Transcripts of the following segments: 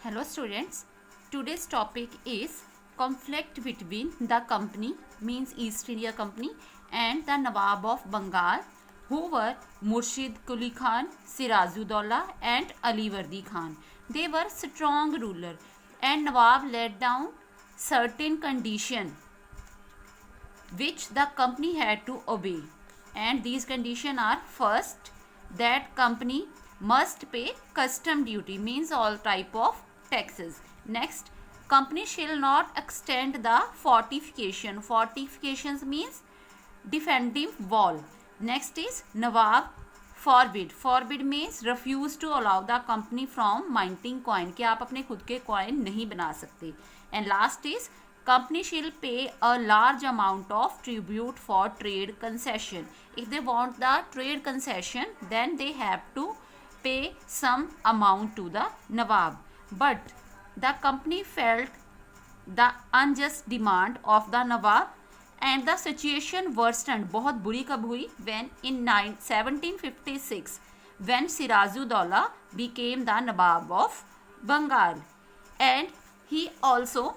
Hello students, today's topic is conflict between the company means East India Company and the Nawab of Bengal who were Murshid Quli Khan, Sirajuddaulah and Ali Vardi Khan. They were strong ruler and Nawab laid down certain condition which the company had to obey, and these conditions are: first, that company must pay custom duty means all type of taxes. Next, company shall not extend the fortifications means defensive wall. Next is Nawab forbid means refuse to allow the company from minting coin, कि आप अपने खुद के coin नहीं बना सकते. And last is company shall pay a large amount of tribute for trade concession. If they want the trade concession, then they have to pay some amount to the Nawab. But the company felt the unjust demand of the Nawab and the situation worsened. बहुत बुरी कब हुई? When in 1756 when Sirajuddaulah became the Nawab of Bengal, and he also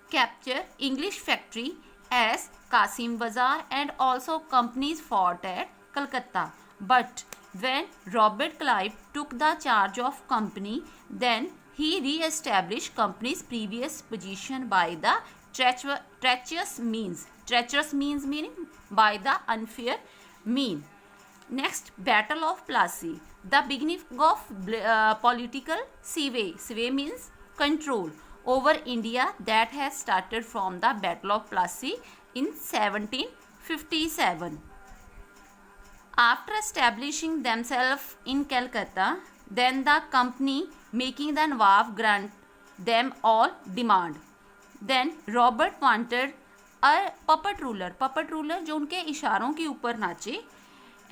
captured English factory as Qasim Bazaar, and also companies fought at Calcutta. But when Robert Clive took the charge of company, then he re-established company's previous position by the treacherous means meaning by the unfair mean. Next, Battle of Plassey, the beginning of political sway means control over India that has started from the Battle of Plassey in 1757. After establishing themselves in Calcutta, then the company making the Nawab grant them all demand. Then Robert wanted a puppet ruler जो उनके इशारों के ऊपर नाचे,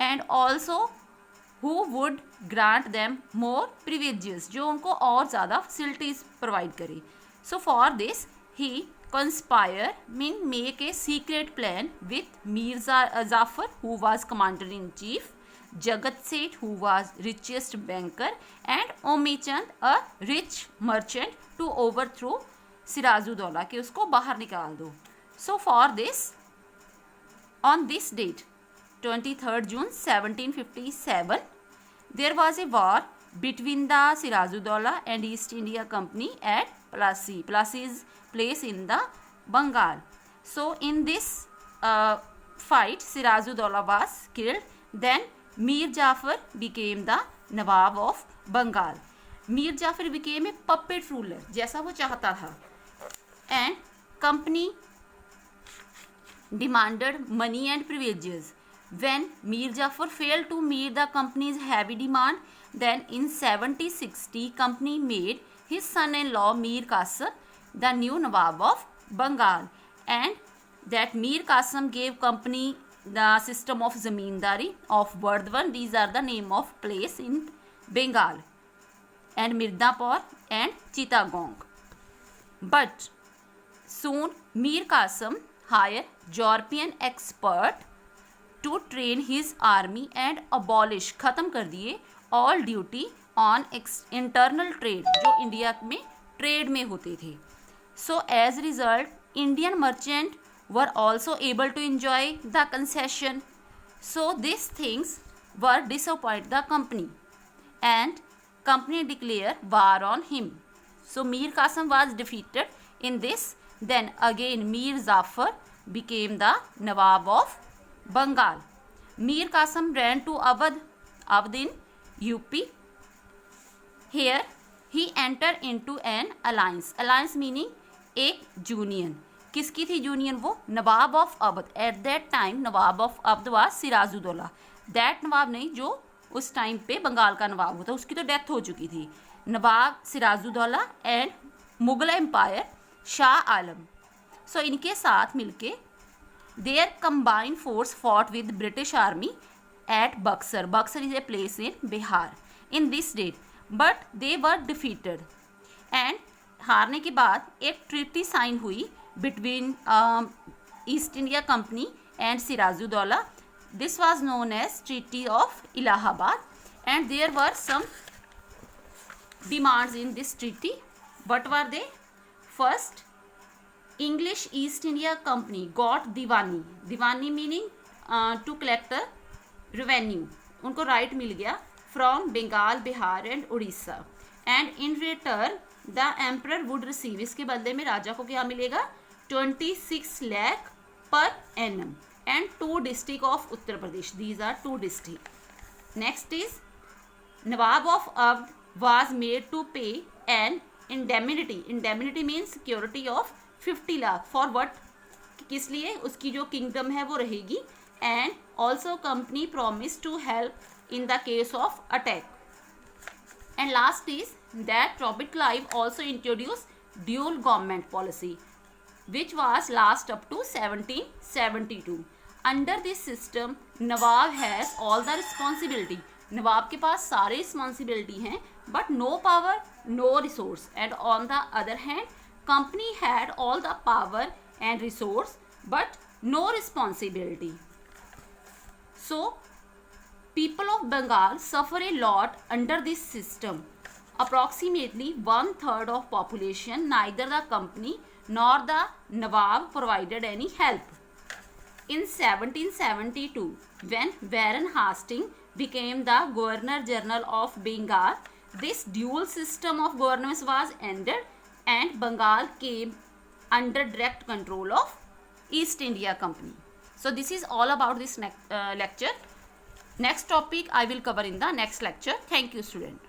and also who would grant them more privileges, जो उनको और ज़्यादा facilities provide करे. So for this he conspire mean make a secret plan with Mirza Zafar, who was commander in chief, Jagat Seth, who was richest banker, and Omi Chand, a rich merchant, to overthrow Sirajuddaulah, कि उसको बाहर निकाल दो. So for this, on this date 23rd June 1757, there was a war between the Sirajuddaulah and East India Company at Plassey. Plassey is place in the Bengal. So in this fight, Sirajuddaulah was killed. Then Mir Jafar became the Nawab of Bengal. Mir Jafar became a puppet ruler, जैसा वो चाहता था, and company demanded money and privileges. When Mir Jafar failed to meet the company's heavy demand, then in 1760 company made his son-in-law Mir Qasim the new Nawab of Bengal, and that Mir Qasim gave company the system of zamindari of Burdwan. These are the name of place in Bengal, and Mirdapur and Chittagong. But soon Mir Qasim hired European expert to train his army and abolish खत्म कर दिए all duty on internal trade जो India में trade में होते थे. So as a result, Indian merchants were also able to enjoy the concession. So these things were disappoint the company, and company declared war on him. So Mir Qasim was defeated in this. Then again Mir Zafar became the Nawab of Bengal. Mir Qasim ran to Awadh in UP. Here he entered into an alliance meaning एक union. किसकी थी union? वो Nawab of Awadh. At that time Nawab of Awadh was Sirajuddaula. That Nawab नहीं जो उस time पे बंगाल का नवाब होता, उसकी तो डेथ हो चुकी थी. Nawab Sirajuddaula and Mughal empire Shah Alam. So इनके साथ मिलके their combined force fought with British army at Buxar. Buxar is a place in Bihar in this date, but they were defeated. And हारने के बाद एक ट्रीटी साइन हुई between East India Company and Sirajuddaula. This was known as treaty of Allahabad, and there were some demands in this treaty. What were they? First, English East India Company got Diwani. Diwani meaning to collect a revenue. उनको right मिल गया from Bengal, Bihar and Odisha. And in return the emperor would receive, इसके बदले में राजा को क्या मिलेगा? 26 lakh per annum and 2 districts of Uttar Pradesh. These are 2 districts. Next is Nawab of Awadh was made to pay an indemnity. Indemnity means security of 50 lakh. For what? किस लिए? उसकी जो kingdom है वो रहेगी. And also company promised to help in the case of attack. And last is that Robert Clive also introduced dual government policy, which was last up to 1772. Under this system, Nawab has all the responsibility. नवाब के पास सारे responsibility हैं, but no power, no resource. And on the other hand, company had all the power and resource, but no responsibility. So, people of Bengal suffer a lot under this system. Approximately 1/3 of population, neither the company nor the Nawab provided any help. In 1772, when Warren Hastings became the Governor General of Bengal, this dual system of governance was ended and Bengal came under direct control of East India Company. So this is all about this lecture. Next topic I will cover in the next lecture. Thank you, student.